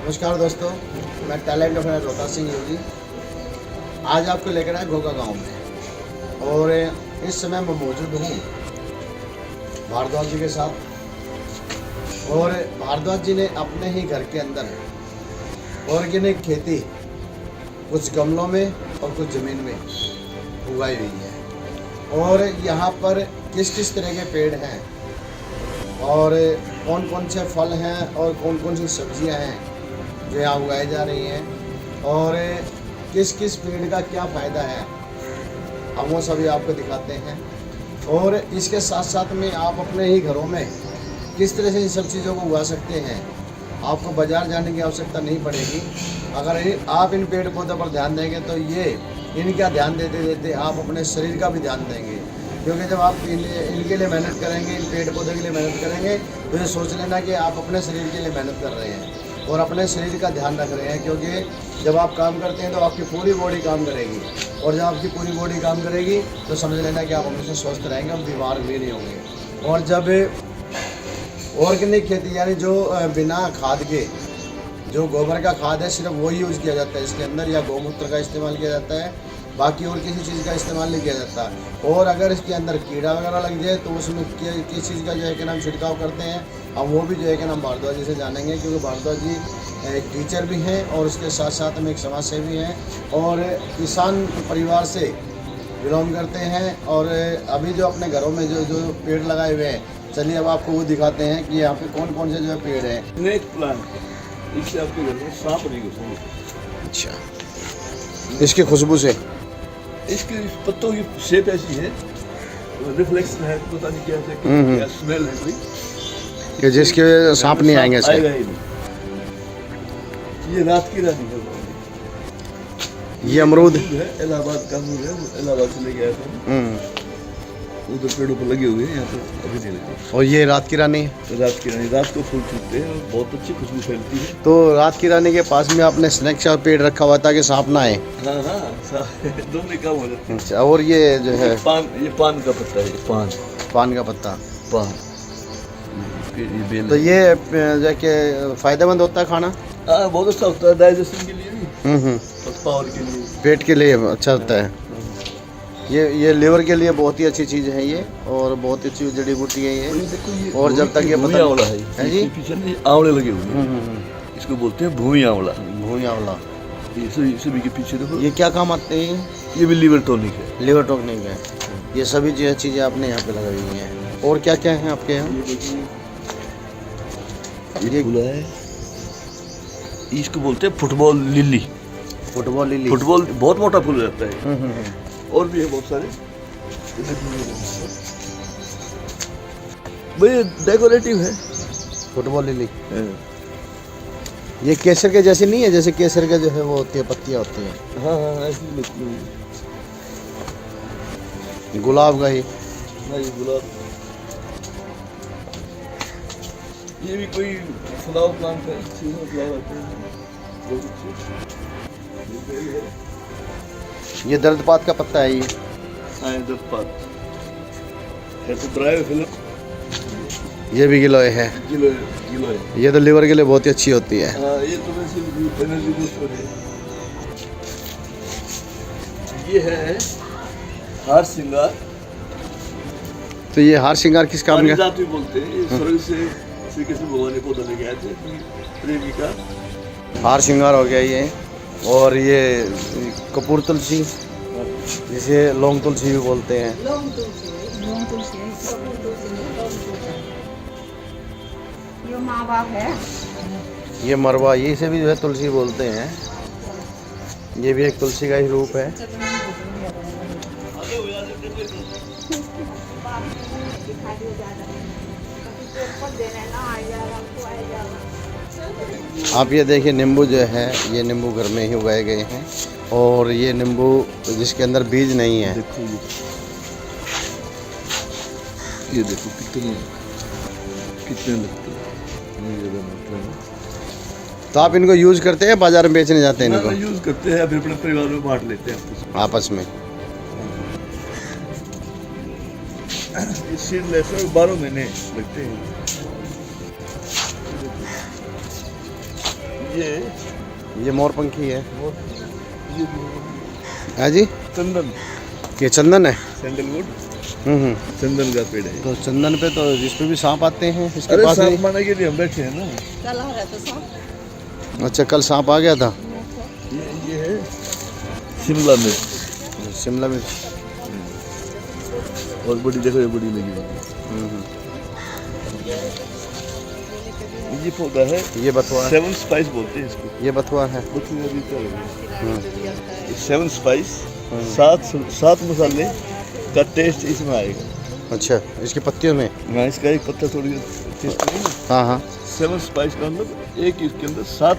नमस्कार दोस्तों, मैं टैलेंट ऑफ रोहतास सिंह योगी आज आपको लेकर आया घोगा गांव में। और इस समय मैं मौजूद हूँ भारद्वाज जी के साथ। और भारद्वाज जी ने अपने ही घर के अंदर ऑर्गेनिक खेती कुछ गमलों में और कुछ ज़मीन में उगाई हुई है। और यहाँ पर किस किस तरह के पेड़ हैं और कौन कौन से फल हैं और कौन कौन सी सब्जियां हैं जो यहाँ उगाई जा रही हैं और किस किस पेड़ का क्या फ़ायदा है, हम वो सभी आपको दिखाते हैं। और इसके साथ साथ में आप अपने ही घरों में किस तरह से इन सब चीज़ों को उगा सकते हैं। आपको बाज़ार जाने की आवश्यकता नहीं पड़ेगी। अगर आप इन पेड़ पौधों पर ध्यान देंगे तो ये इनका ध्यान देते देते आप अपने शरीर का भी ध्यान देंगे। क्योंकि जब आप इनके लिए मेहनत करेंगे, इन पेड़ पौधों के लिए मेहनत करेंगे, तो ये सोच लेना कि आप अपने शरीर के लिए मेहनत कर रहे हैं और अपने शरीर का ध्यान रख रहे हैं। क्योंकि जब आप काम करते हैं तो आपकी पूरी बॉडी काम करेगी, और जब आपकी पूरी बॉडी काम करेगी तो समझ लेना कि आप हमेशा स्वस्थ रहेंगे और बीमार भी नहीं होंगे। और जब ऑर्गेनिक खेती यानी जो बिना खाद के, जो गोबर का खाद है सिर्फ वही यूज़ किया जाता है इसके अंदर, या गौमूत्र का इस्तेमाल किया जाता है, बाकी और किसी चीज़ का इस्तेमाल नहीं किया जाता। और अगर इसके अंदर कीड़ा वगैरह लग जाए तो उसमें किस चीज़ का जो है कि नाम छिड़काव करते हैं, अब वो भी जो है कि नाम भारद्वाज जी से जानेंगे। क्योंकि भारद्वाज जी एक टीचर भी हैं और उसके साथ साथ में एक समाज सेवी हैं और किसान परिवार से बिलोंग करते हैं। और अभी जो अपने घरों में जो जो पेड़ लगाए हुए हैं, चलिए अब आपको वो दिखाते हैं कि यहाँ पे कौन कौन से जो है पेड़ हैं। स्नेक प्लांट, इससे आपके घर में सांप नहीं घुसेंगे। अच्छा, इसकी खुशबू से? इसके पत्तों की शेप ऐसी है, रिफ्लेक्शन है, पता नहीं क्या है, क्या स्मेल है कोई, कि जिसके सांप नहीं आएंगे इसके। आएगा ही नहीं। ये रात की रानी है। ये अमरूद है, इलाहाबाद का अमरूद है, इलाहाबाद से लेके आया था। उधर पेड़ों पर लगे हुए हैं, यहाँ पर अभी नहीं लगे। और ये रात की रानी है? रात की रानी, रात को फूल खिलते हैं और बहुत अच्छी खुशबू फैलती है। तो रात की रानी के पास में आपने स्नैक का पेड़ रखा हुआ था कि सांप ना आए? हाँ हाँ, दोनों काम हो जाते हैं। अच्छा, और ये जो है पान, ये पान का पत्ता है, पान का पत्ता, पान, ये बेल। तो ये जो है कि फायदेमंद होता है खाना? हाँ, बहुत अच्छा होता है डाइजेशन के लिए भी और पावर के लिए, पेट के लिए अच्छा होता है। ये लीवर के लिए बहुत ही अच्छी चीज़ है ये, और बहुत अच्छी जड़ी बूटी है ये। और जब तक ये भूमि आंवला है जी, पीछे नहीं आंवले लगे हुए हैं, इसको बोलते हैं भूमि आंवला। भूमि आंवला, ये सभी के पीछे देखो, ये क्या काम आते हैं? ये भी लीवर टॉनिक है। लीवर टॉनिक है। ये सभी जो चीज़ें आपने यहाँ पे लगाई हुई हैं। और क्या क्या है आपके यहाँ? ये फूल है, इसको बोलते हैं football lily. Football lily, football बहुत मोटा फूल रहता है। और भी है बहुत सारे, भाई डेकोरेटिव है फुटबॉल लिली। ये केसर के जैसे नहीं है? जैसे केसर के जो है वो होती है, पत्तियाँ होती हैं। हाँ हाँ, ऐसी लगती है। गुलाब का ही? नहीं, गुलाब, ये भी कोई फ्लावर प्लांट है, फ्लावर आते हैं। ये दर्दपात का पत्ता है ये? हाँ, दर्दपात है तो ड्राई फिल्म। ये भी गिलोय है? गिलो है। ये तो लीवर के लिए बहुत ही अच्छी होती है। हाँ, ये तो वैसे भी एनर्जी बूस्टर है। ये है हार श्रृंगार। तो ये हार श्रृंगार किस काम का? जात भी बोलते हैं। ये स्वर्ग से श्री कृष्ण भगवान ने पौधा लेके आए थे अपनी प्रेमिका। हार श्रृंगार हो गया ये। और ये कपूर तुलसी, जिसे लौंग तुलसी भी बोलते हैं। ये माँ बाप है। ये मरवा, ये इसे भी जो है तुलसी बोलते हैं। ये भी एक तुलसी का ही रूप है। आप ये देखिए, नींबू जो है ये नींबू घर में ही उगाए गए हैं। और ये नींबू जिसके अंदर बीज नहीं है। देखो ये देखो कितने लगते हैं। तो आप इनको यूज़ करते हैं, बाजार में बेचने जाते हैं इनको? यूज़ करते हैं, फिर अपने परिवार में बांट लेते हैं आपस में। सीडलेस है, 12 महीने लगते हैं। ये मोरपंखी है। ये है जी, चंदन, ये चंदन है। सैंडलवुड हम्म। चंदन का पेड़ है। तो चंदन पे तो इस पे भी सांप आते हैं इसके अरे पास सांप नहीं? मारने के लिए हम बैठे हैं ना। चला है तो सब अच्छा, कल सांप आ गया था। ये है शिमला मिर्च, शिमला मिर्च। और बड़ी देखो, ये बड़ी लगी हुई हम्म। है। ये पौधा है, ये बथुआ है। 7 स्पाइस बोलते हैं इसको। ये बथुआ है। सेवन स्पाइस, सात मसाले का टेस्ट इसमें आएगा। अच्छा, इसकी पत्तियों में? हाँ, इसका एक पत्ता थोड़ी टेस्ट करेंगे। हाँ हाँ। 7 स्पाइस का मतलब एक इसके अंदर सात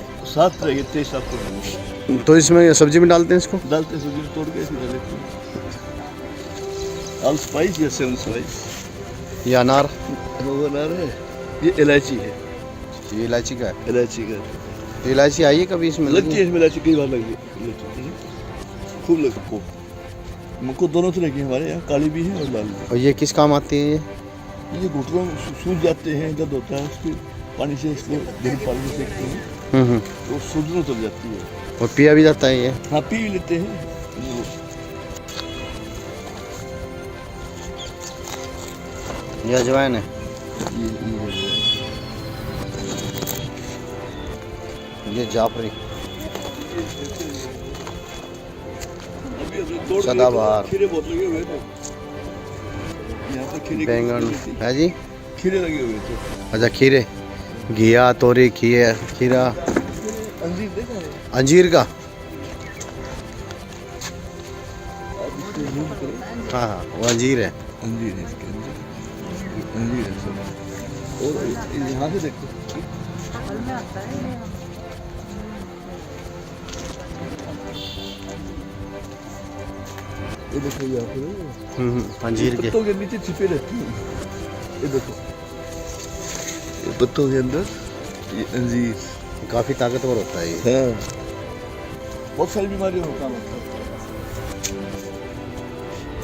तरह के टेस्ट आपको मिलेंगे। तो इसमें सब्जी में डालते हैं इसको? डालते हैं, सब्जी में तोड़ के ऐसे डाल देते हैं। ऑल स्पाइस या 7 स्पाइस। ये अनार? वो अनार है। ये इलायची है। ये इलायची का है? इलायची का तो इलायची आई है कभी इसमें? लगती है इसमें इलायची, कई बार लगी इलायची खूब लगती को। मुझको दोनों तरह की हमारे यहाँ, काली भी है और लाल भी। और ये किस काम आती है? ये घुटनों सूज जाते हैं, दर्द होता है, उसके पानी से इसको गर्म पानी से सेकते हैं तो सूजन चल जाती है। और पिया भी जाता है ये? हाँ, पी भी लेते हैं। ये अजवाइन है। ये जाफरी, सदाबहार, खीरे बहुत लगे हुए थे यहाँ पर। खीरे बैंगन है जी। खीरे लगे हुए थे। अच्छा, खीरे, घिया, तोरी, खीरा, अंजीर देखा है? अंजीर का? आप इसको zoom करें। हाँ हाँ, वो अंजीर है। अंजीर है इसके अंदर, अंजीर है सब। और यहाँ से देखो, फल में आता है ये देखो यहाँ पर अंजीर के। पत्तों के नीचे छिपे रहती हैं। ये देखो, ये पत्तों के अंदर ये अंजीर काफी ताकतवर होता है ये। हाँ, बहुत सारी बीमारियों में काम आता है।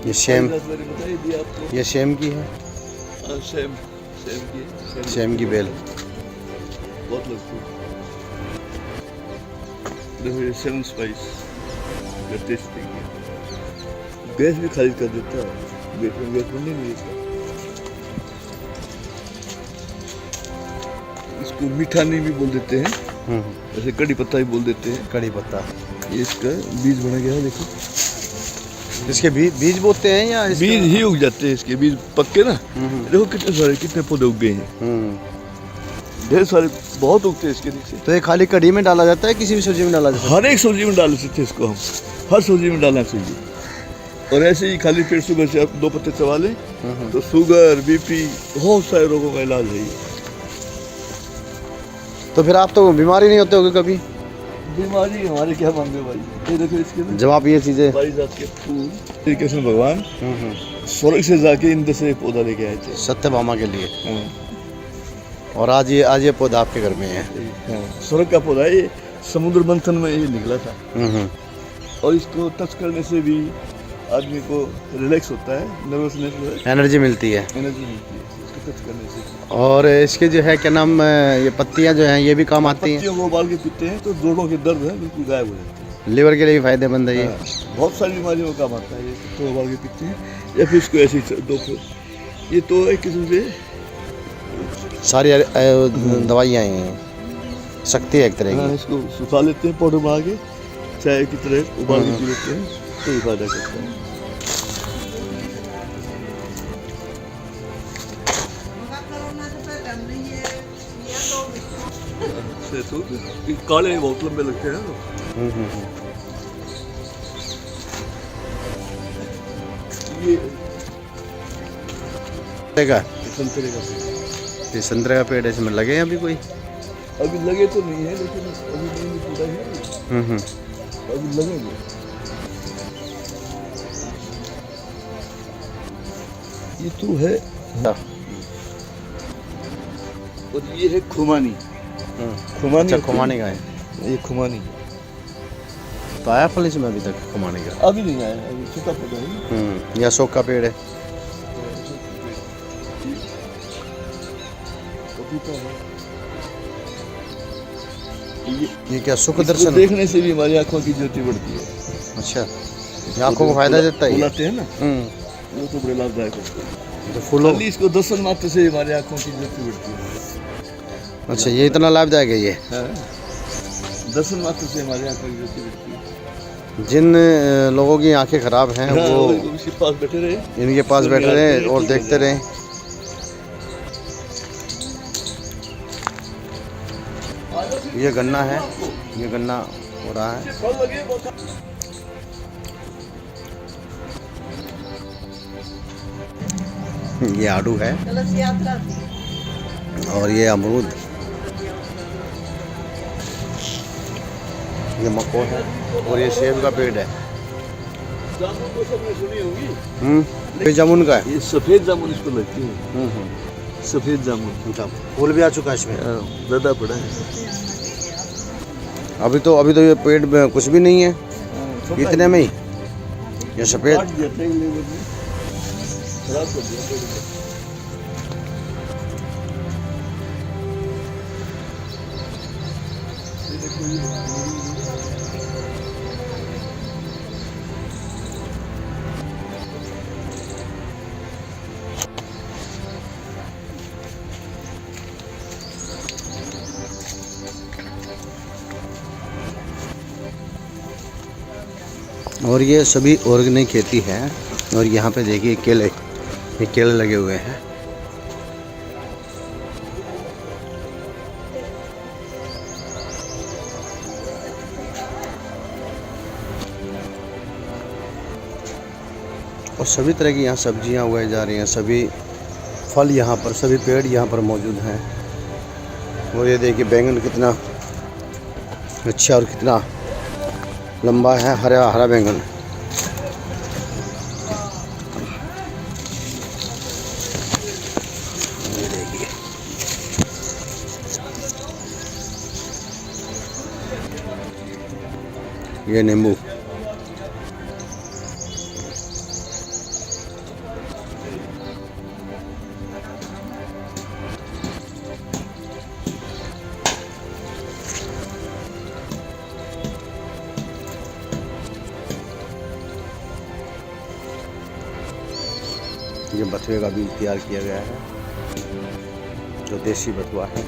ये शेम, बताइए दिया आपको। ये शेम की है। हाँ, सेम शेम की बेल। बहुत लगती है। देखो ये 7 स्पाइस का टेस्ट देखिए। गैस भी खारिज कर देता है, गैस बनने नहीं देता। इसको मीठा नहीं भी बोल देते हैं, जैसे कड़ी पत्ता भी बोल देते हैं। कड़ी पत्ता। ये इसका बीज बना गया है, देखो। इसके बीज बोते हैं या बीज ही उग जाते हैं इसके, बीज पक्के ना। देखो कितने पौधे उग गए हैं, ढेर सारे, बहुत उगते हैं इसके नीचे। तो ये खाली कढ़ी में डाला जाता है, किसी भी सब्जी में डाला जाता है? हर एक सब्जी में डाल सकते हैं इसको हम, हर सब्जी में डालना चाहिए। और ऐसे ही खाली पेट सुबह से आप 2 पत्ते चबा लें तो शुगर, बीपी, बहुत सारे रोगों का इलाज है ये। तो फिर आप तो बीमार ही नहीं होते होगे कभी? बीमारी हमारे क्या मांगे भाई। ये देखो इसके ना जब आप ये चीजें। 22 जात के फूल, श्री कृष्ण भगवान स्वर्ग से जाके इंद्र से पौधा लेके आए थे सत्यभामा के लिए। हाँ। और आज ये पौधा आपके घर में है। हाँ, स्वर्ग का पौधा है ये, समुद्र मंथन में ये निकला था। और इसको टच करने से भी आदमी को रिलैक्स होता है, नर्वसनेस जो है, एनर्जी मिलती है। एनर्जी मिलती है इसको टच करने से। और इसके जो है क्या नाम, ये पत्तियां जो हैं ये भी काम आती हैं। पत्तियों को उबाल के पीते हैं तो जोड़ों के दर्द है बिल्कुल गायब हो जाते हैं। लीवर के लिए भी फायदेमंद है ये। हाँ, बहुत सारी बीमारियों का काम आता है ये। तो उबाल के पीते हैं या फिर इसको ऐसे ही 2 ये तो एक किस्म से सारी दवाइयाँ हैं, शक्ति है एक तरह हाँ, की। इसको सुखा लेते हैं पाउडर बना के, चाय की तरह उबाल के पी लेते हैं तो ये फायदा करता है। तो काले बहुत लंबे लगते हैं। ये संतरे का पेड़। ये संतरे का पेड़ है, इसमें लगे हैं अभी कोई? अभी लगे तो नहीं है, लेकिन अभी नहीं पूरा है, अभी लगेंगे। ये तो है। और ये है खुमानी। खुमानी, अच्छा, खुमानी का है ये, खुमानी। तो आया फल इसमें अभी तक खुमानी का? अभी नहीं आया, अभी छोटा पौधा है। ये अशोक का पेड़ है। पपीता है। ये क्या सुख इसको दर्शन? देखने से भी हमारी आंखों की ज्योति बढ़ती है। अच्छा, ये आंखों को फायदा देता है ये? बुलाते हैं ना, वो तो बड़े लाभदायक होते हैं। तो फूलों, खाली इसको दर्शन मात्र से हमारी आंखों की ज्योति बढ़ती है। अच्छा ये इतना लाभदायक है ये? हाँ, दर्शन मात्र से हमारी आंखों की ज्योति बढ़ती है। जिन लोगों की आंखें खराब हैं हाँ, वो उसके पास बैठे रहे, इनके पास बैठे रहें और देखते रहें। ये गन्ना है, ये गन्ना हो रहा है। ये आड़ू है कलश यात्रा थी। और ये अमरूद, ये मको है और ये सेब का पेड़ है। जामुन तो सबने सुनी होगी। ये जामुन का है। ये सफेद जामुन इसको लगती है, सफेद जामुन। अच्छा, फूल भी आ चुका है इसमें? ज्यादा बड़ा है। अभी तो ये पेड़ में कुछ भी नहीं है, इतने में ही ये सफेद। काट दिया था लेबर ने, खराब कर दिया पेड़ को। ये देखो, ये और ये सभी ऑर्गेनिक खेती है। और यहाँ पे देखिए ये केले लगे हुए हैं। और सभी तरह की यहाँ सब्जियाँ उगाई जा रही हैं, सभी फल यहाँ पर, सभी पेड़ यहाँ पर मौजूद हैं। और ये देखिए बैंगन कितना अच्छा और कितना लंबा है, हरा हरा बैंगन। ये देखिए, ये नींबू, ये बथुए का बीज तैयार किया गया है, जो देसी बथुआ है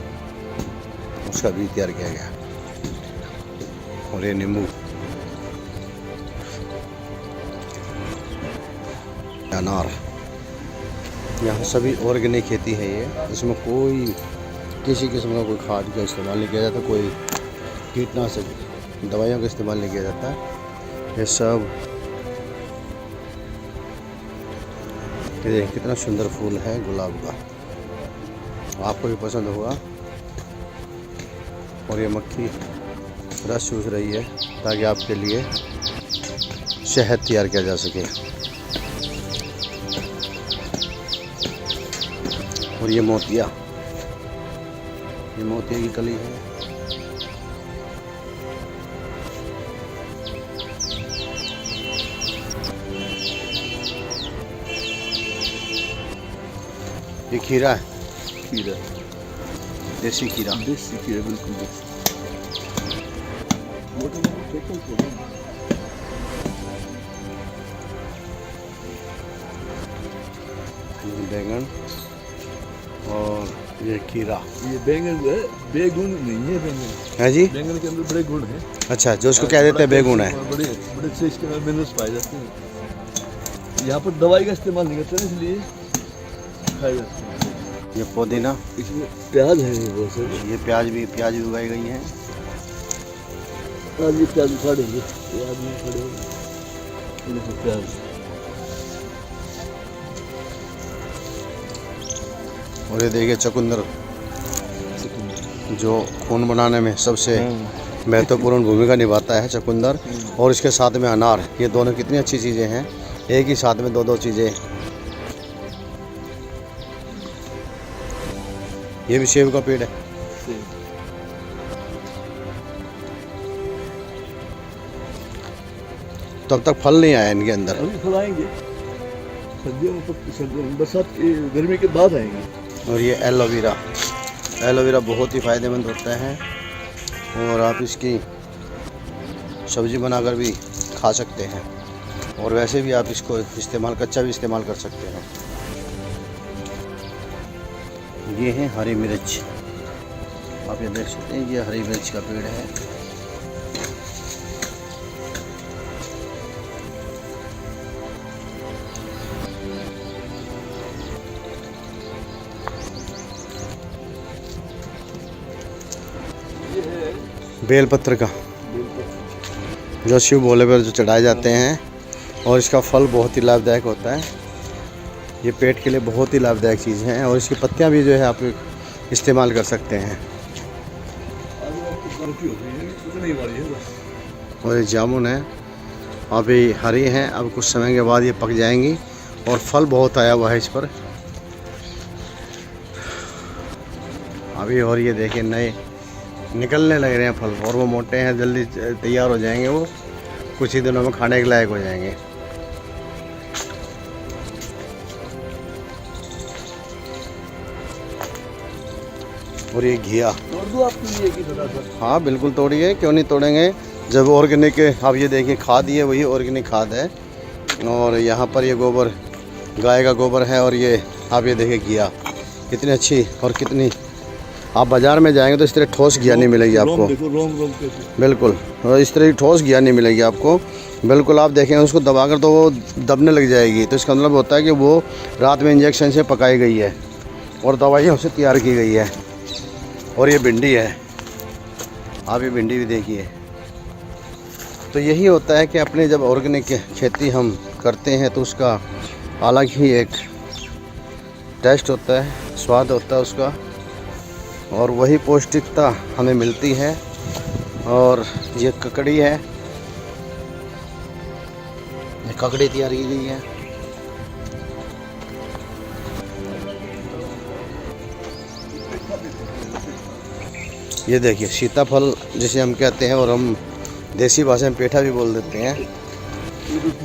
उसका बीज तैयार किया गया है। और ये नींबू, अनार, यहाँ सभी ऑर्गेनिक खेती है ये। इसमें कोई किसी किस्म का कोई खाद का इस्तेमाल नहीं किया जाता, कोई कीटनाशक दवाइयों का इस्तेमाल नहीं किया जाता। ये सब, ये देखिए कितना सुंदर फूल है गुलाब का, आपको भी पसंद होगा। और ये मक्खी रस चूस रही है ताकि आपके लिए शहद तैयार किया जा सके। और ये मोतिया, ये मोतिया की कली है। ये खीरा है, खीरा, देसी खीरा। देसी खीरा, बिल्कुल देसी। ये बैंगन और ये खीरा। ये बैंगन है, बेगुन नहीं है बैंगन। है जी? बैंगन के अंदर बड़े गुण हैं। अच्छा, जो इसको क्या देते हैं बेगुन है। बड़े बड़े से इसके अंदर मिनरल्स पाए जाते हैं। यहाँ पर दवाई का इस्तेमाल नहीं करते ना, इसलिए खाए जाते हैं। ये पुदीना, इसमें प्याज है बहुत सारे। ये प्याज भी उगाई गई हैं। आज ये प्याज उखाड़ेंगे, प्याज नहीं उखाड़ेंगे, ये देखो प्याज। और ये देखिए चुकंदर, जो खून बनाने में सबसे महत्वपूर्ण भूमिका निभाता है चुकंदर। और इसके साथ में अनार, ये दोनों कितनी अच्छी चीज़ें हैं, एक ही साथ में दो चीज़ें। ये भी सेब का पेड़ है। तब तक फल नहीं आया इनके अंदर। अभी फल आएंगे सर्दियों में, सर्दियों में, बरसात गर्मी के बाद आएंगे। और ये एलोवेरा, एलोवेरा बहुत ही फ़ायदेमंद होता है। और आप इसकी सब्ज़ी बनाकर भी खा सकते हैं और वैसे भी आप इसको इस्तेमाल कच्चा भी इस्तेमाल कर सकते हैं। ये है हरी मिर्च, आप ये देख सकते हैं, ये हरी मिर्च का पेड़ है। बेलपत्र का, जो शिव भोले पर जो चढ़ाए जाते हैं, और इसका फल बहुत ही लाभदायक होता है। ये पेट के लिए बहुत ही लाभदायक चीज़ है और इसकी पत्तियां भी जो है आप इस्तेमाल कर सकते हैं। और ये जामुन है, अभी हरी हैं, अब कुछ समय के बाद ये पक जाएंगी और फल बहुत आया हुआ है इस पर अभी। और ये देखिए नए निकलने लग रहे हैं फल और वो मोटे हैं, जल्दी तैयार हो जाएंगे, वो कुछ ही दिनों में खाने के लायक हो जाएंगे। और ये घिया, तोड़ दूं आपके लिए कि थोड़ा सा? हाँ बिल्कुल तोड़िए, क्यों नहीं तोड़ेंगे। जब ऑर्गेनिक, आप ये देखिए खाद, ये वही ऑर्गेनिक खाद है। और यहाँ पर ये गोबर, गाय का गोबर है। और ये आप ये देखिए घिया कितनी अच्छी, और कितनी, आप बाज़ार में जाएंगे तो इस तरह ठोस घिया नहीं मिलेगी आपको। देखो रोम कैसे, बिल्कुल, और इस तरह की ठोस घिया नहीं मिलेगी आपको। बिल्कुल आप देखें उसको दबाकर तो वो दबने लग जाएगी, तो इसका मतलब होता है कि वो रात में इंजेक्शन से पकाई गई है और दवाइयों से तैयार की गई है। और ये भिंडी है, आप ये भिंडी भी देखिए। तो यही होता है कि अपने जब ऑर्गेनिक खेती हम करते हैं तो उसका अलग ही एक टेस्ट होता है, स्वाद होता है उसका, और वही पौष्टिकता हमें मिलती है। और ये ककड़ी है, ये ककड़ी तैयार की गई है। ये देखिए सीताफल जिसे हम कहते हैं, और हम देसी भाषा में पेठा भी बोल देते हैं।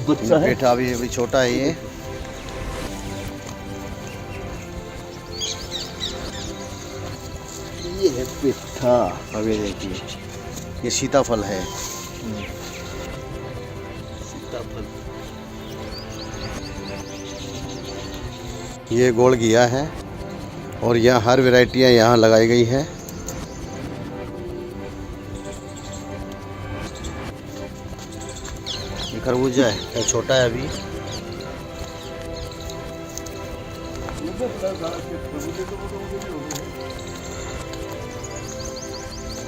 बच्चा है। पेठा अभी छोटा है ये है पेठा। अभी देखिए ये सीताफल है। सीताफल, ये गोल घिया है और यहाँ हर वैरायटियाँ यहाँ लगाई गई है। ये खरबूजा है, ये छोटा है अभी।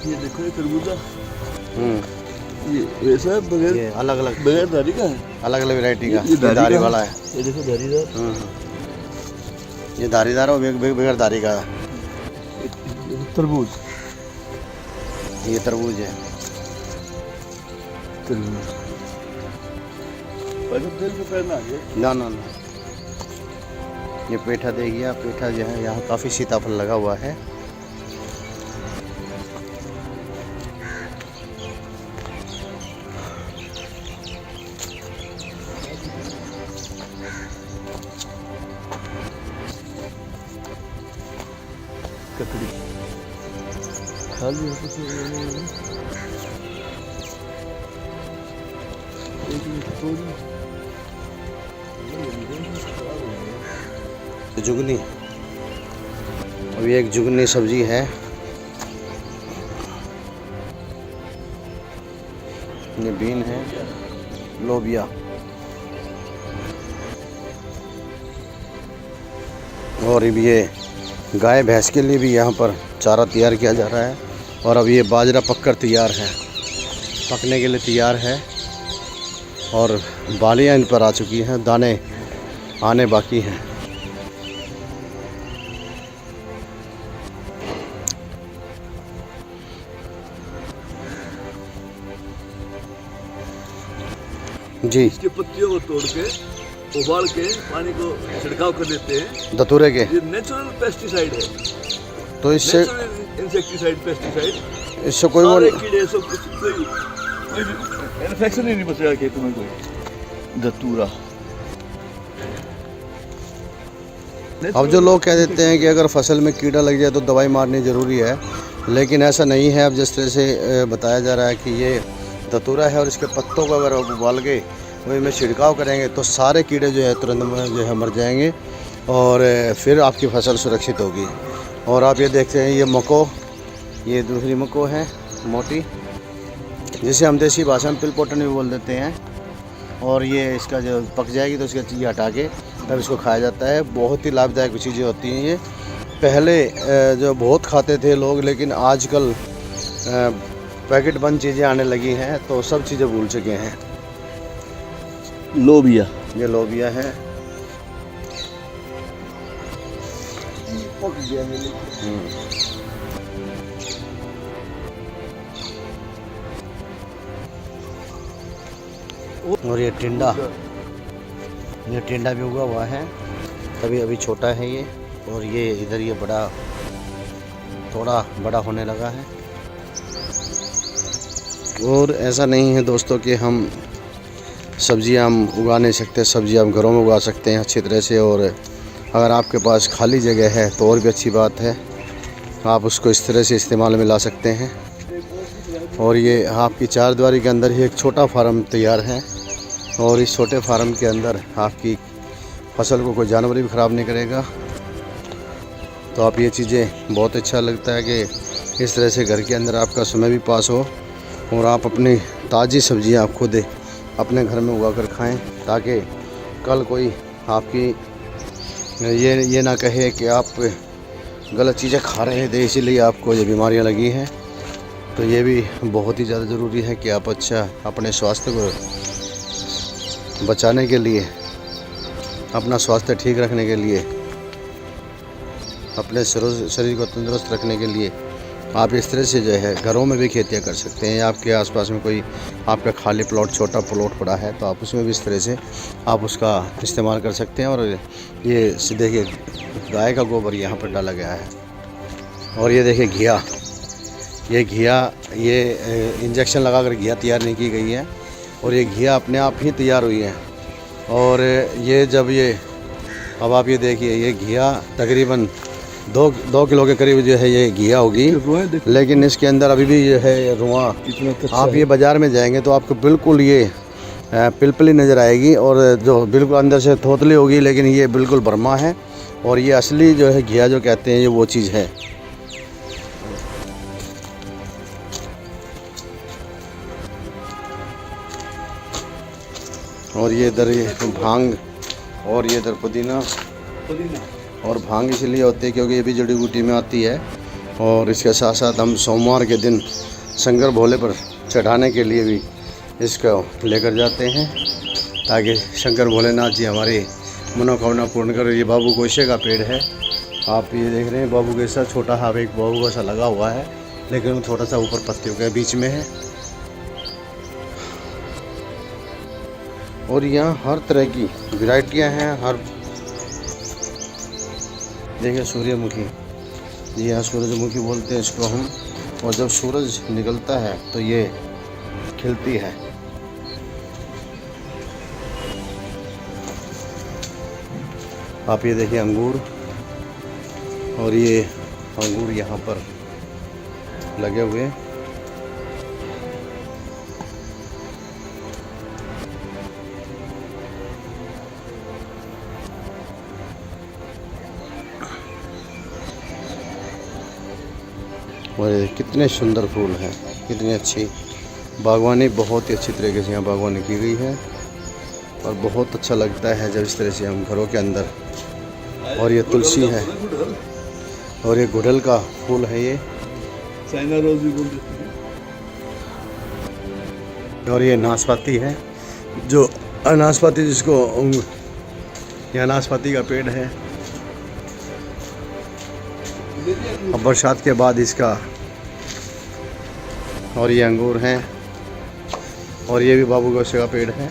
ये देखो ये तरबूजा, ये ऐसा है बगैर, ये अलग अलग बगैर दाढ़ी का है, अलग अलग वैरायटी का। ये ये दाढ़ी का वाला है। ये देखो धारीदार, ये धारीदार और बगैर दाढ़ी का। तरबूज, ये तरबूज है। तरबूज तेल पे पैरना है। ना ना ना, ये पेठा देखिए आप, पेठा जो है यहाँ काफ़ी सीताफल लगा हुआ है। ककड़ी खा लिया जुगनी, अभी एक जुगनी सब्जी है। ये बीन है, लोबिया, और अब ये गाय भैंस के लिए भी यहाँ पर चारा तैयार किया जा रहा है। और अब ये बाजरा पककर तैयार है, पकने के लिए तैयार है, और बालियाँ इन पर आ चुकी हैं, दाने आने बाकी हैं। जी, इसके पत्तियों को तोड़ के उबाल के पानी को छिड़काव कर देते हैं। दतूरे के, ये नेचुरल पेस्टिसाइड है, तो इससे नेचुरल इंसेक्टिसाइड पेस्टिसाइड। इससे कोई वो सारे कीड़े सब कुछ, कोई इन्फेक्शन ही नहीं बचेगा खेत में कोई। दतूरा, अब जो लोग कह देते हैं कि अगर फसल में कीड़ा लग जाए तो दवाई मारनी ज़रूरी है, लेकिन ऐसा नहीं है। अब जिस तरह से बताया जा रहा है कि ये धतूरा है और इसके पत्तों को अगर आप उबाल के वही में छिड़काव करेंगे तो सारे कीड़े जो है तुरंत में जो है मर जाएंगे और फिर आपकी फसल सुरक्षित होगी। और आप ये देखते हैं ये मको, ये दूसरी मको है मोटी, जिसे हम देसी भाषा में पिलपोटन भी बोल देते हैं। और ये इसका जो पक जाएगी तो इसका चीज़ हटा के तब इसको खाया जाता है। बहुत ही लाभदायक चीज़ें होती हैं ये। पहले जो बहुत खाते थे लोग, लेकिन आजकल पैकेट बंद चीज़ें आने लगी हैं तो सब चीज़ें भूल चुके हैं। लोबिया, ये लोबिया है। और ये टिंडा भी उगा हुआ है, तभी अभी छोटा है ये। और ये इधर ये थोड़ा बड़ा होने लगा है। और ऐसा नहीं है दोस्तों कि हम सब्जियां हम उगा नहीं सकते, सब्जियां हम घरों में उगा सकते हैं अच्छी तरह से। और अगर आपके पास खाली जगह है तो और भी अच्छी बात है, आप उसको इस तरह से इस्तेमाल में ला सकते हैं। और ये आपकी चारदीवारी के अंदर ही एक छोटा फार्म तैयार है और इस छोटे फार्म के अंदर आपकी फसल को कोई जानवर भी ख़राब नहीं करेगा। तो आप ये चीज़ें बहुत अच्छा लगता है कि इस तरह से घर के अंदर आपका समय भी पास हो और आप अपनी ताज़ी सब्जियां आप खुद अपने घर में उगा कर खाएँ, ताकि कल कोई आपकी ये ना कहे कि आप गलत चीज़ें खा रहे थे इसीलिए आपको ये बीमारियां लगी हैं। तो ये भी बहुत ही ज़्यादा ज़रूरी है कि आप अच्छा अपने स्वास्थ्य को बचाने के लिए, अपना स्वास्थ्य ठीक रखने के लिए, अपने शरीर को तंदुरुस्त रखने के लिए आप इस तरह से जो है घरों में भी खेतियाँ कर सकते हैं। आपके आसपास में कोई आपका खाली प्लॉट, छोटा प्लॉट पड़ा है तो आप उसमें भी इस तरह से आप उसका इस्तेमाल कर सकते हैं। और ये देखिए गाय का गोबर यहाँ पर डाला गया है। और ये देखिए घिया, ये इंजेक्शन लगाकर घिया तैयार नहीं की गई है और ये घिया अपने आप ही तैयार हुई है। और ये जब ये अब आप ये देखिए ये घिया तकरीबन 2 किलो के करीब जो है ये घिया होगी, लेकिन इसके अंदर अभी भी ये है रुआ। आप ये बाज़ार में जाएंगे तो आपको बिल्कुल ये पिलपली नज़र आएगी और जो बिल्कुल अंदर से थोतली होगी, लेकिन ये बिल्कुल बर्मा है। और ये असली जो है घिया जो कहते हैं ये वो चीज़ है। और ये इधर ये भांग और ये इधर पुदीना। और भांग इसलिए होती है क्योंकि ये भी जड़ी बूटी में आती है। और इसके साथ साथ हम सोमवार के दिन शंकर भोले पर चढ़ाने के लिए भी इसको लेकर जाते हैं, ताकि शंकर भोलेनाथ जी हमारी मनोकामना पूर्ण करें। ये बाबू गोशे का पेड़ है, आप ये देख रहे हैं। बाबू गोशा छोटा हाँ एक बाबू गोशा लगा हुआ है, लेकिन वो थोड़ा सा ऊपर पत्तियों के बीच में है। और यहाँ हर तरह की वैरायटियाँ हैं। हर देखिए सूर्यमुखी, जी हाँ सूरजमुखी बोलते हैं इसको हम। और जब सूरज निकलता है तो ये खिलती है। आप ये देखिए अंगूर, और ये अंगूर यहाँ पर लगे हुए हैं। और कितने सुंदर फूल हैं, कितनी अच्छी बागवानी, बहुत ही अच्छी तरीके से यहाँ बागवानी की गई है। और बहुत अच्छा लगता है जब इस तरह से हम घरों के अंदर। और ये तुलसी है और ये गुड़हल का फूल है, ये चाइना रोज भी बोल देते हैं। और ये नाशपाती है, जो नाशपाती जिसको यह नाशपाती का पेड़ है। अब बरसात के बाद इसका। और ये अंगूर हैं और ये भी बाबू गोशे का पेड़ है,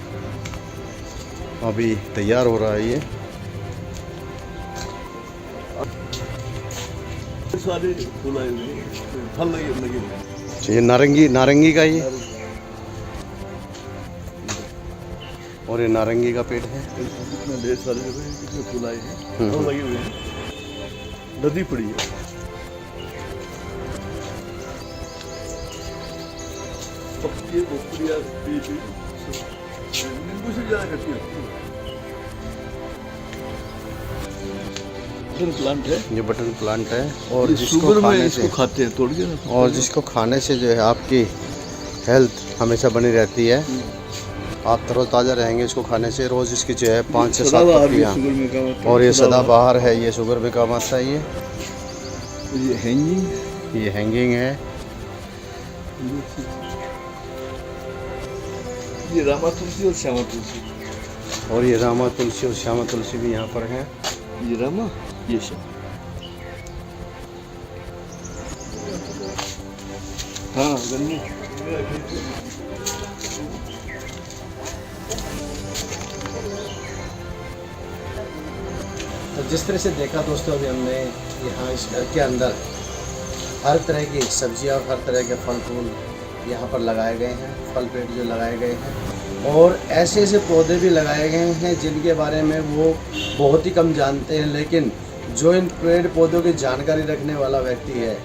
अभी तैयार हो रहा है ये। सारे फूल आए हुए फल लगे हुए। ये नारंगी का ये, और ये नारंगी का पेड़ है। इतना ढेर सारे कितने फूल आए हैं, फल लगे हुए हैं। नदी पड़ी है। ये भोजपुरी या पीली नींबू से ज़्यादा खट्टी होती है। बटन प्लांट है, ये बटन प्लांट है और ये जिसको शुगर में खाने इसको से खाते हैं तोड़ के ना, और जिसको खाने से जो है आपकी हेल्थ हमेशा बनी रहती है। आप तरोताज़ा रहेंगे इसको खाने से। रोज़ इसकी जो है 5 से 7 सदाबहार भी पत्तियाँ शुगर में काम आता है। और ये सदाबहार है, ये शुगर में काम आता है। ये हैंगिंग, ये हैंगिंग है। ये रामा तुलसी और श्यामा तुलसी, और ये रामा तुलसी और श्यामा तुलसी भी यहाँ पर है। ये रामा ये श्यामा। हाँ गन्ने तो जिस तरह से देखा दोस्तों, अभी हमने यहाँ इस घर के अंदर हर तरह की सब्जियाँ और हर तरह के फल फूल यहाँ पर लगाए गए हैं, फल पेड़ जो लगाए गए हैं, और ऐसे ऐसे पौधे भी लगाए गए हैं जिनके बारे में वो बहुत ही कम जानते हैं। लेकिन जो इन पेड़ पौधों की जानकारी रखने वाला व्यक्ति है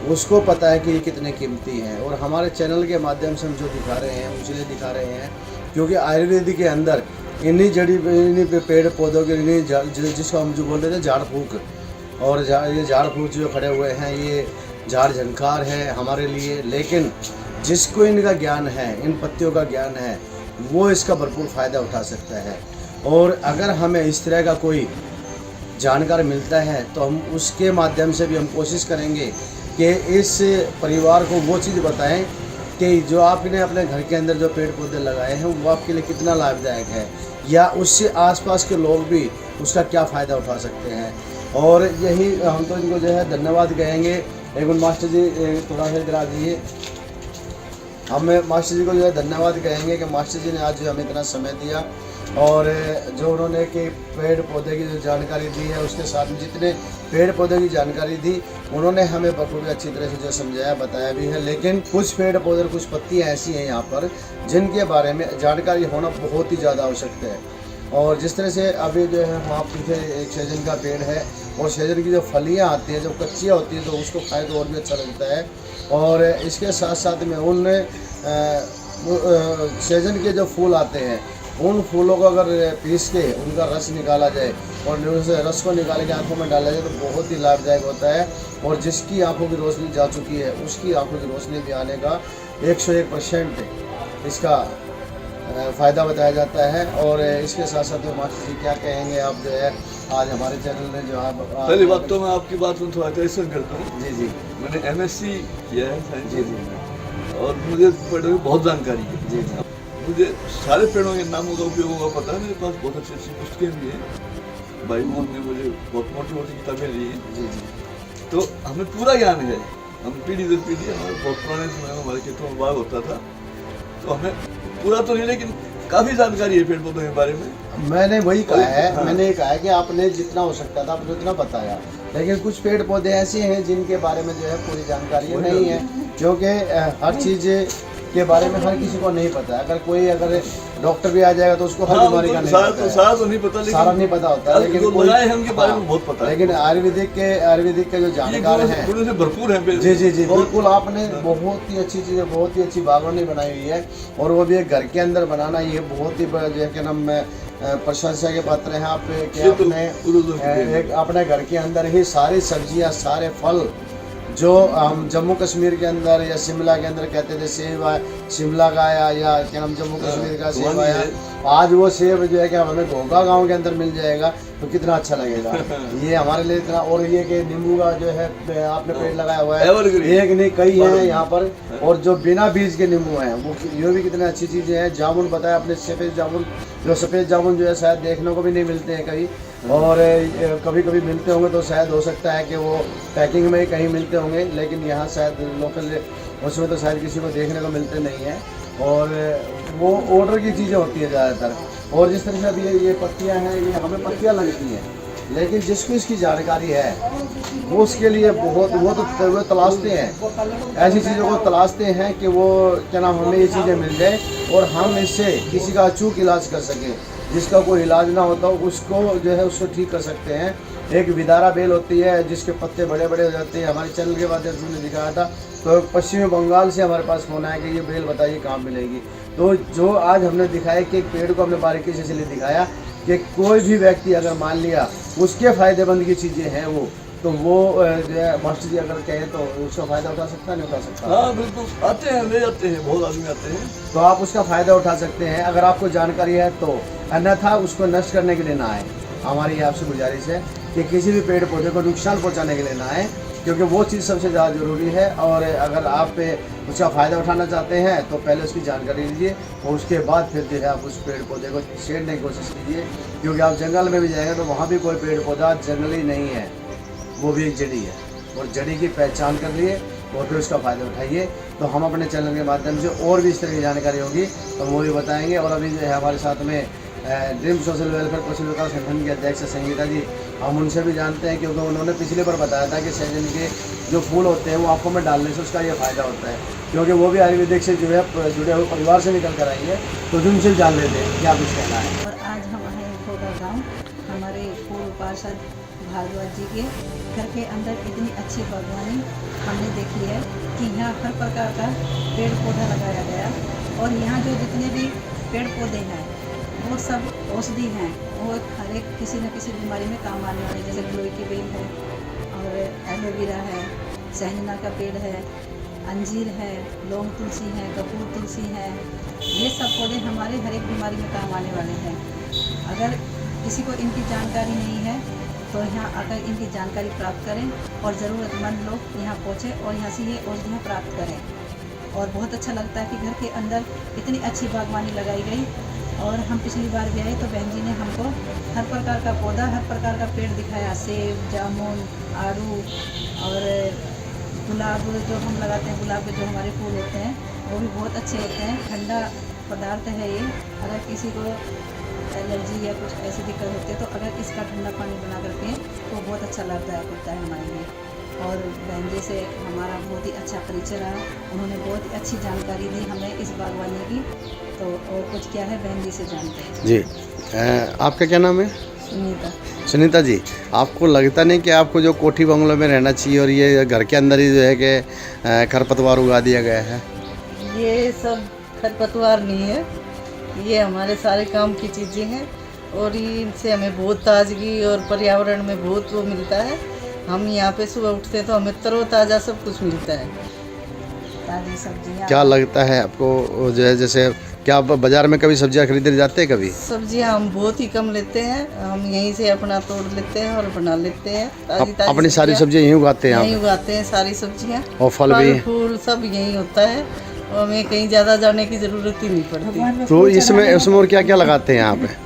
उसको पता है कि ये कितने कीमती हैं। और हमारे चैनल के माध्यम से हम जो दिखा रहे हैं इसलिए दिखा रहे हैं क्योंकि आयुर्वेद के अंदर इन्हीं पेड़ पौधों के जिसको हम जो बोल रहे थे झाड़ फूक, और ये झाड़ फूक जो खड़े हुए हैं ये झाड़ झंकार है हमारे लिए। लेकिन जिसको इनका ज्ञान है, इन पत्तियों का ज्ञान है, वो इसका भरपूर फ़ायदा उठा सकता है। और अगर हमें इस तरह का कोई जानकार मिलता है तो हम उसके माध्यम से भी हम कोशिश करेंगे कि इस परिवार को वो चीज़ बताएं कि जो आपने अपने घर के अंदर जो पेड़ पौधे लगाए हैं वो आपके लिए कितना लाभदायक है, या उससे आसपास के लोग भी उसका क्या फ़ायदा उठा सकते हैं। और यही हम तो इनको जो है धन्यवाद कहेंगे। एक मास्टर जी थोड़ा सा करा दीजिए। हम मास्टर जी को जो है धन्यवाद कहेंगे कि मास्टर जी ने आज जो हमें इतना समय दिया और जो उन्होंने कि पेड़ पौधे की जो जानकारी दी है उसके साथ में जितने पेड़ पौधे की जानकारी दी उन्होंने हमें बखूबी अच्छी तरह से जो समझाया बताया भी है। लेकिन कुछ पेड़ पौधे कुछ पत्तियाँ ऐसी हैं यहाँ पर जिनके बारे में जानकारी होना बहुत ही ज़्यादा आवश्यक है। और जिस तरह से अभी जो है वहाँ पीछे एक सहजन का पेड़ है और सहजन की जो फलियाँ आती हैं जो कच्चियाँ होती हैं तो उसको खाए तो और भी अच्छा लगता है। और इसके साथ साथ में उन सहजन के जो फूल आते हैं उन फूलों को अगर पीस के उनका रस निकाला जाए और उस रस को निकाल के आंखों में डाला जाए तो बहुत ही लाभदायक होता है। और जिसकी आंखों की रोशनी जा चुकी है उसकी आंखों की रोशनी भी आने का 101% इसका फ़ायदा बताया जाता है। और इसके साथ साथ मास्टर जी क्या कहेंगे आप जो है आज हमारे चैनल में जो आप पहली बात तो मैं आपकी बात में थोड़ा क्वेश्चन करता हूँ। जी जी मैंने MSc किया है साइंस जी जी और मुझे पेड़ों की बहुत जानकारी है। जी जी मुझे सारे पेड़ों के नामों का उपयोग का पता है। मेरे पास बहुत अच्छी अच्छी पुस्तकें भी हैं। भाई मोहन ने मुझे बहुत मोटी मोटी किताबें दी हैं। जी जी तो हमें पूरा ज्ञान है। हम पीढ़ी दर पीढ़ी हमारे बहुत पुराने समय में हमारे खेतों में बाग होता था तो हमें पूरा तो नहीं लेकिन काफ़ी जानकारी है पेड़ पौधों के बारे में। मैंने वही कहा है हाँ। मैंने ये कहा है कि आपने जितना हो सकता था आपने उतना बताया। लेकिन कुछ पेड़ पौधे ऐसे हैं जिनके बारे में जो है पूरी जानकारी नहीं है क्योंकि हर चीज़ के बारे में हर किसी को नहीं पता। अगर डॉक्टर भी आ जाएगा तो उसको हर बीमारी का नहीं पता है। सारा तो नहीं पता लेकिन सारा नहीं पता होता है। लेकिन लगाए हैं उनके बारे में बहुत पता है। लेकिन आयुर्वेदिक के जो जानकार हैं गुणों से भरपूर है। जी जी जी बिल्कुल। आपने बहुत ही अच्छी चीज़ बहुत ही अच्छी बागवानी बनाई हुई है और वो भी एक घर के अंदर बनाना ये बहुत ही जो है क्या नाम प्रशंसा के पात्र हैं आप कि आपने एक अपने घर के अंदर ही सारी सब्जियां सारे फल जो हम जम्मू कश्मीर के अंदर या शिमला के अंदर कहते थे सेब शिमला का आया या क्या नाम जम्मू कश्मीर का सेब आया, आज वो सेब जो है कि हमें घोगा गांव के अंदर मिल जाएगा तो कितना अच्छा लगेगा। ये हमारे लिए इतना। और ये कि नींबू का जो है आपने पेड़ लगाया हुआ है एक नहीं कई हैं यहाँ पर। और जो बिना बीज के नींबू हैं वो ये भी कितनी अच्छी चीज़ें हैं। जामुन बताया अपने सफ़ेद जामुन जो है शायद देखने को भी नहीं मिलते हैं कहीं और कभी कभी मिलते होंगे तो शायद हो सकता है कि वो पैकिंग में ही कहीं मिलते होंगे लेकिन यहाँ शायद लोकल उसमें तो शायद किसी को देखने को मिलते नहीं हैं और वो ऑर्डर की चीज़ें होती हैं ज़्यादातर। और जिस तरह से अभी ये पत्तियाँ हैं ये हमें पत्तियाँ लगती हैं लेकिन जिसको इसकी जानकारी है वो उसके लिए वो तलाशते हैं ऐसी चीज़ों को तलाशते हैं कि वो क्या नाम हमें ये चीज़ें मिल जाए और हम इससे किसी का अचूक इलाज कर सकें। जिसका कोई इलाज ना होता उसको जो है उसको ठीक कर सकते हैं। एक विदारा बेल होती है जिसके पत्ते बड़े बड़े हो जाते हैं। हमारे चैनल के माध्यम से दिखाया था, तो पश्चिमी बंगाल से हमारे पास फ़ोन आया कि ये बेल बताइए कहाँ मिलेगी। तो जो आज हमने दिखाया कि एक पेड़ को हमने बारीकी से इसलिए दिखाया कि कोई भी व्यक्ति अगर मान लिया उसके फ़ायदेमंद की चीज़ें हैं वो, तो वो जो है मास्टर जी अगर कहें तो उसका फ़ायदा उठा सकता है, नहीं उठा सकता? हाँ बिल्कुल, आते हैं, ले जाते हैं, बहुत आदमी आते हैं। तो आप उसका फ़ायदा उठा सकते हैं अगर आपको जानकारी है तो, अन्यथा उसको नष्ट करने के लिए ना आए। हमारी आपसे गुजारिश है कि किसी भी पेड़ पौधे को नुकसान पहुंचाने के लिए ना आए, क्योंकि वो चीज़ सबसे ज़्यादा ज़रूरी है। और अगर आप उसका फ़ायदा उठाना चाहते हैं तो पहले उसकी जानकारी लीजिए और उसके बाद फिर जो है आप उस पेड़ पौधे को छेड़ने की कोशिश कीजिए। क्योंकि आप जंगल में भी जाएंगे तो वहाँ भी कोई पेड़ पौधा जंगली नहीं है, वो भी एक जड़ी है, और जड़ी की पहचान कर लिए और फिर उसका फ़ायदा उठाइए। तो हम अपने चैनल के माध्यम से और भी इस तरह की जानकारी होगी तो वो भी बताएंगे। और अभी जो है हमारे साथ में ड्रीम सोशल वेलफेयर पशु विकास संगठन के अध्यक्ष संगीता जी, हम उनसे भी जानते हैं क्योंकि उन्होंने पिछले बार बताया था कि सहजन के जो फूल होते हैं वो आँखों में डालने से उसका ये फ़ायदा होता है, क्योंकि वो भी आयुर्वेदिक से जो है जुड़े हुए परिवार से निकल कर आई है। तो उनसे जान लेते हैं क्या कुछ कहना है। और आज हम हैं घोगा गाँव, हमारे पूर्व पार्षद भारद्वाज जी के घर के अंदर इतनी अच्छी बागवानी हमने देखी है कि यहाँ हर प्रकार का पेड़ पौधा लगाया गया, और यहाँ जो जितने भी पेड़ पौधे हैं वो सब औषधि हैं, और हर एक किसी न किसी बीमारी में काम आने वाले, जैसे गिलोय की बेल है और एलोवेरा है, सहजना का पेड़ है, अंजीर है, लौंग तुलसी है, कपूर तुलसी है। ये सब पौधे हमारे हर एक बीमारी में काम आने वाले हैं। अगर किसी को इनकी जानकारी नहीं है तो यहाँ आकर इनकी जानकारी प्राप्त करें और ज़रूरतमंद लोग यहाँ पहुँचें और यहाँ से ये औषधियाँ प्राप्त करें। और बहुत अच्छा लगता है कि घर के अंदर इतनी अच्छी बागवानी लगाई गई। और हम पिछली बार भी आए तो बहन जी ने हमको हर प्रकार का पौधा, हर प्रकार का पेड़ दिखाया, सेब, जामुन, आड़ू और गुलाब जो हम लगाते हैं, गुलाब के जो हमारे फूल होते हैं वो भी बहुत अच्छे होते हैं। ठंडा पदार्थ है ये, अगर किसी को एलर्जी या कुछ ऐसी दिक्कत होती है तो अगर इसका ठंडा पानी बना कर पिएं तो बहुत अच्छा लाभदायक होता है हमारे लिए। और बहन जी से हमारा बहुत ही अच्छा परिचय रहा, उन्होंने बहुत ही अच्छी जानकारी दी हमें इस बागवानी की। तो और कुछ क्या है बहन जी से जानते हैं जी। आपका क्या नाम है? सुनीता। सुनीता जी, आपको लगता नहीं कि आपको जो कोठी बंगलों में रहना चाहिए और ये घर के अंदर ही जो है कि खरपतवार उगा दिया गया है? ये सब खरपतवार नहीं है, ये हमारे सारे काम की चीज़ें हैं और इनसे हमें बहुत ताजगी और पर्यावरण में बहुत वो मिलता है। हम यहाँ पे सुबह उठते हैं तो हमें तरोताज़ा सब कुछ मिलता है। ताज़ी सब्जियाँ। क्या लगता है आपको जो है, जैसे क्या आप बाज़ार में कभी सब्जियां खरीदने जाते हैं? कभी सब्जियाँ हम बहुत ही कम लेते हैं, हम यहीं से अपना तोड़ लेते हैं और बना लेते हैं। ताज़ी अपनी सारी सब्जियां यहीं उगाते हैं? यहीं उगाते हैं सारी सब्जियाँ, और फल भी? फूल सब यहीं होता है और हमें कहीं ज़्यादा जाने की ज़रूरत ही नहीं पड़ती। तो इसमें और क्या क्या लगाते हैं यहाँ पे,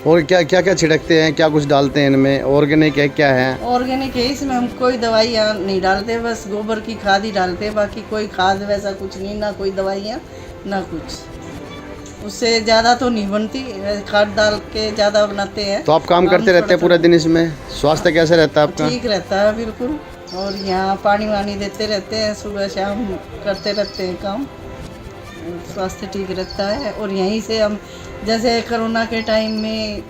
और क्या क्या क्या छिड़कते हैं, क्या कुछ डालते हैं इनमें? ऑर्गेनिक है क्या है? ऑर्गेनिक है, इसमें हम कोई दवाइयाँ नहीं डालते, बस गोबर की खाद ही डालते हैं। बाकी कोई खाद वैसा कुछ नहीं, ना कोई दवाइयाँ ना कुछ, उससे ज़्यादा तो नहीं बनती, खाद डाल के ज़्यादा बनाते हैं। तो आप काम करते रहते हैं पूरा दिन इसमें? स्वास्थ्य कैसे रहता है आपका? ठीक रहता है बिल्कुल, और यहाँ पानी वानी देते रहते हैं, सुबह शाम करते रहते हैं काम, स्वास्थ्य ठीक रहता है। और यहीं से हम, जैसे कोरोना के टाइम में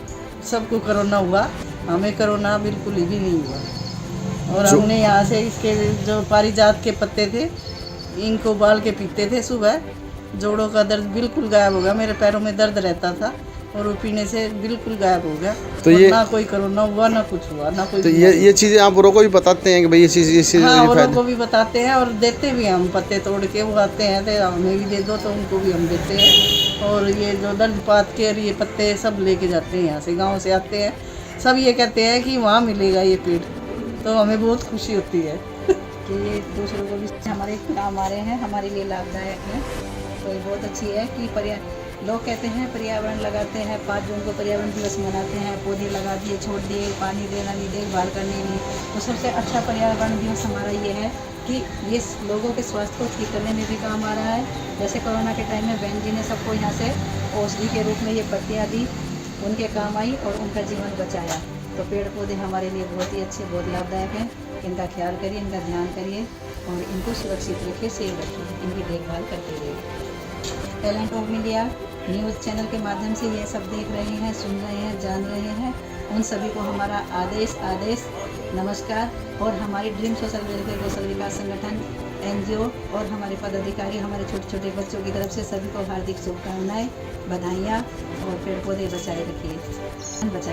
सबको कोरोना हुआ, हमें कोरोना बिल्कुल भी नहीं हुआ। और हमने यहाँ से इसके जो पारिजात के पत्ते थे इनको उबाल के पीते थे सुबह, जोड़ों का दर्द बिल्कुल गायब हो गया। मेरे पैरों में दर्द रहता था और वो पीने से बिल्कुल गायब हो गया। तो ये ना कोई कोरोना हुआ ना कुछ हुआ ना कोई। तो ये चीज़ें आप औरों को भी बताते हैं कि भाई ये चीज़ हाँ, औरों को भी बताते हैं और देते भी हैं। हम पत्ते तोड़ के वो आते हैं तो हमें भी दे दो, तो उनको भी हम देते हैं। और ये जो दर्द पात के और ये पत्ते सब लेके जाते हैं, यहाँ से गाँव से आते हैं, सब ये कहते हैं कि वहाँ मिलेगा ये पेड़, तो हमें बहुत खुशी होती है कि ये दूसरों को भी हमारे काम आ रहे हैं, हमारे लिए लाभदायक है। तो ये बहुत अच्छी है कि लोग कहते हैं पर्यावरण लगाते हैं, 5 जून को पर्यावरण दिवस मनाते हैं, पौधे लगा दिए छोड़ दिए, पानी देना नहीं, देखभाल करनी नहीं। तो सबसे अच्छा पर्यावरण दिवस हमारा ये है कि ये लोगों के स्वास्थ्य को ठीक करने में भी काम आ रहा है। जैसे कोरोना के टाइम में बहन जी ने सबको यहाँ से औषधि के रूप में ये पत्तियाँ दी, उनके काम आई और उनका जीवन बचाया। तो पेड़ पौधे हमारे लिए बहुत ही अच्छे, बहुत लाभदायक हैं। इनका ख्याल करिए, इनका ध्यान करिए और इनको सुरक्षित रखिए, सेव रखिए, इनकी देखभाल करते रहिए। Talent of India news channel के माध्यम से ये सब देख रहे हैं, सुन रहे हैं, जान रहे हैं। उन सभी को हमारा आदेश नमस्कार। और हमारी ड्रीम सोशल वेलफेयर कौशल विकास संगठन NGO और हमारे पदाधिकारी, हमारे छोटे छोटे बच्चों की तरफ से सभी को हार्दिक शुभकामनाएं, बधाइयाँ। और पेड़ पौधे बचाए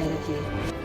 रखिए।